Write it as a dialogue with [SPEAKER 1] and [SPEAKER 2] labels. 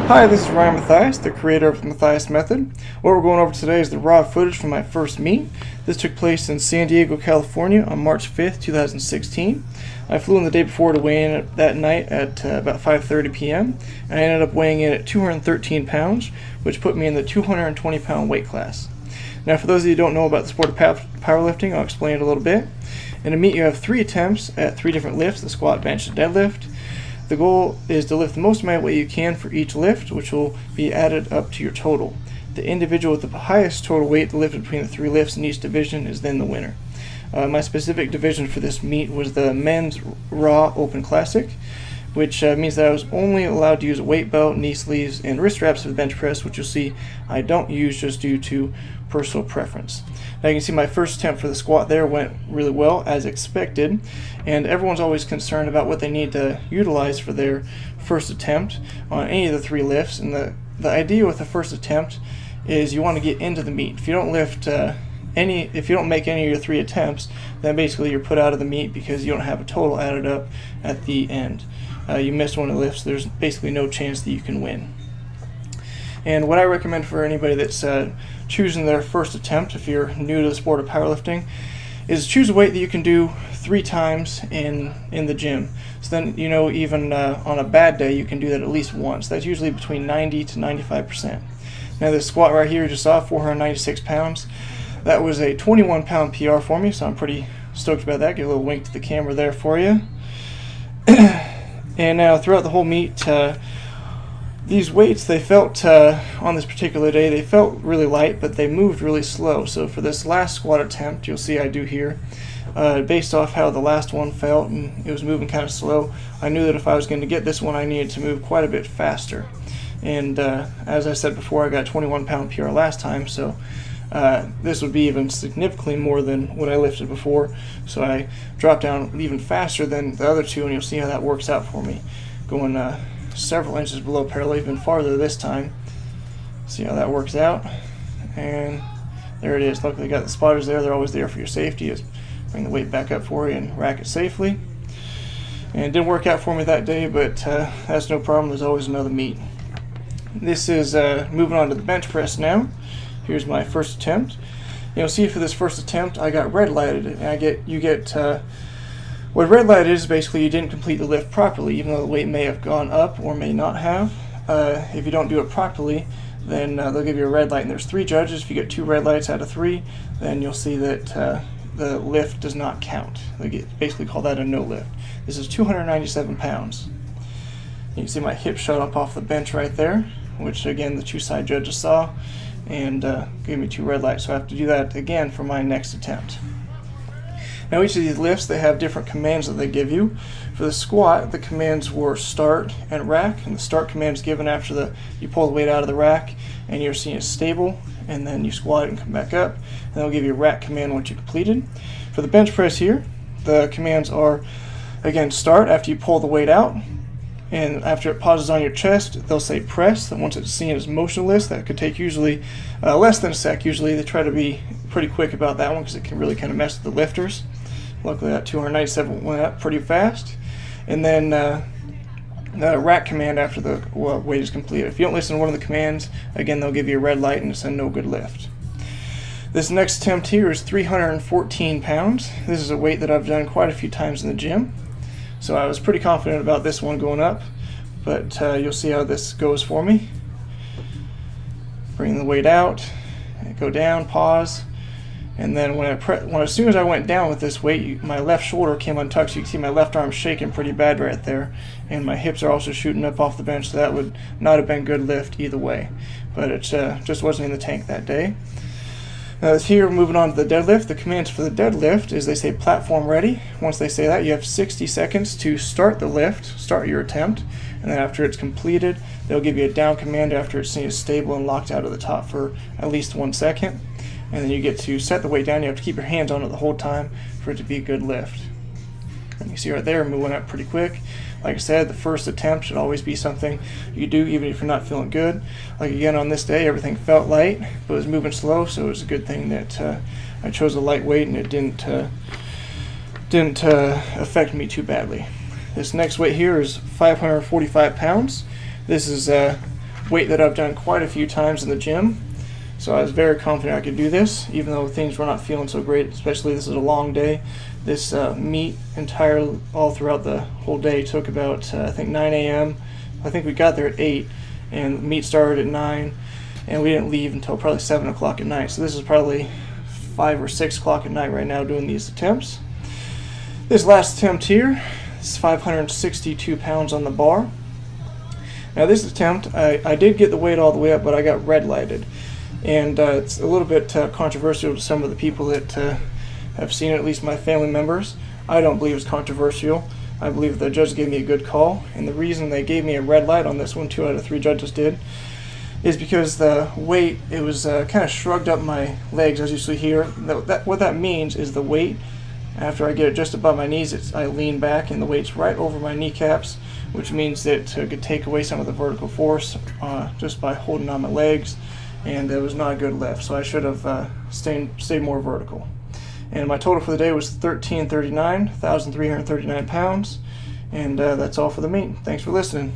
[SPEAKER 1] Hi, this is Ryan Mathias, the creator of the Mathias Method. What we're going over today is the raw footage from my first meet. This took place in San Diego, California on March 5th, 2016. I flew in the day before to weigh in that night at about 5:30 p.m. and I ended up weighing in at 213 pounds, which put me in the 220 pound weight class. Now, for those of you who don't know about the sport of powerlifting, I'll explain it a little bit. In a meet, you have 3 attempts at 3 different lifts: the squat, bench, and deadlift. The goal is to lift the most amount of weight you can for each lift, which will be added up to your total. The individual with the highest total weight lifted between the 3 lifts in each division is then the winner. My specific division for this meet was the men's raw open classic, which means that I was only allowed to use a weight belt, knee sleeves, and wrist straps for the bench press, which you'll see I don't use just due to personal preference. Now you can see my first attempt for the squat there went really well, as expected, and everyone's always concerned about what they need to utilize for their first attempt on any of the 3 lifts. And the idea with the first attempt is you want to get into the meet. If you don't if you don't make any of your 3 attempts, then basically you're put out of the meet because you don't have a total added up at the end. You missed one of the lifts, there's basically no chance that you can win. And what I recommend for anybody that's choosing their first attempt, if you're new to the sport of powerlifting, is choose a weight that you can do 3 times in the gym. So then, you know, even on a bad day, you can do that at least once. That's usually between 90 to 95%. Now this squat right here you just saw, 496 pounds. That was a 21 pound PR for me, so I'm pretty stoked about that. Give a little wink to the camera there for you. And now throughout the whole meet, these weights, they felt, on this particular day, they felt really light, but they moved really slow. So for this last squat attempt, you'll see I do here, based off how the last one felt, and it was moving kind of slow, I knew that if I was going to get this one, I needed to move quite a bit faster. And as I said before, I got a 21 pound PR last time, so this would be even significantly more than what I lifted before. So I dropped down even faster than the other 2, and you'll see how that works out for me, going several inches below parallel, even farther this time. See how that works out, and there it is. Luckily, got the spotters there. They're always there for your safety. Just bring the weight back up for you and rack it safely. And it didn't work out for me that day, but that's no problem. There's always another meet. This is moving on to the bench press now. Here's my first attempt. You'll see for this first attempt, I got red lighted, and what red light is basically you didn't complete the lift properly, even though the weight may have gone up or may not have. If you don't do it properly, then they'll give you a red light, and there's 3 judges. If you get 2 red lights out of 3, then you'll see that the lift does not count. They basically call that a no lift. This is 297 pounds. You can see my hip shot up off the bench right there, which again the 2 side judges saw, and gave me 2 red lights. So I have to do that again for my next attempt. Now each of these lifts, they have different commands that they give you. For the squat, the commands were start and rack, and the start command is given after you pull the weight out of the rack and you're seeing it stable, and then you squat it and come back up, and they'll give you a rack command once you completed. For the bench press here, the commands are, again, start after you pull the weight out, and after it pauses on your chest, they'll say press, and once it's seen as motionless, that could take usually less than a sec. Usually they try to be pretty quick about that one because it can really kind of mess with the lifters. Luckily that 297 went up pretty fast. And then the rack command after the weight is completed. If you don't listen to one of the commands, again they'll give you a red light and it's a no good lift. This next attempt here is 314 pounds. This is a weight that I've done quite a few times in the gym, so I was pretty confident about this one going up, but you'll see how this goes for me. Bring the weight out, go down, pause, and then as soon as I went down with this weight, my left shoulder came untucked, so you can see my left arm shaking pretty bad right there, and my hips are also shooting up off the bench, so that would not have been good lift either way, but it just wasn't in the tank that day. Now here, moving on to the deadlift. The commands for the deadlift is they say platform ready. Once they say that, you have 60 seconds to start the lift, start your attempt, and then after it's completed, they'll give you a down command after it's seen as stable and locked out of the top for at least 1 second. And then you get to set the weight down. You have to keep your hands on it the whole time for it to be a good lift. And you see right there, moving up pretty quick. Like I said, the first attempt should always be something you do even if you're not feeling good. Like again on this day, everything felt light, but it was moving slow, so it was a good thing that I chose a light weight and it didn't affect me too badly. This next weight here is 545 pounds. This is weight that I've done quite a few times in the gym. So I was very confident I could do this, even though things were not feeling so great, especially this is a long day. This meet all throughout the whole day took about, I think 9 a.m. I think we got there at 8, and the meet started at 9, and we didn't leave until probably 7 o'clock at night. So this is probably 5 or 6 o'clock at night right now doing these attempts. This last attempt here is 562 pounds on the bar. Now this attempt, I did get the weight all the way up, but I got red lighted. And it's a little bit controversial to some of the people that have seen it, at least my family members. I don't believe it's controversial. I believe the judge gave me a good call, and the reason they gave me a red light on this one, 2 out of 3 judges did, is because the weight, it was kind of shrugged up my legs, as you see here. What that means is the weight, after I get it just above my knees, I lean back and the weight's right over my kneecaps, which means that it could take away some of the vertical force just by holding on my legs, and it was not a good lift, so I should have stayed more vertical. And my total for the day was 1,339 pounds, and that's all for the meet. Thanks for listening.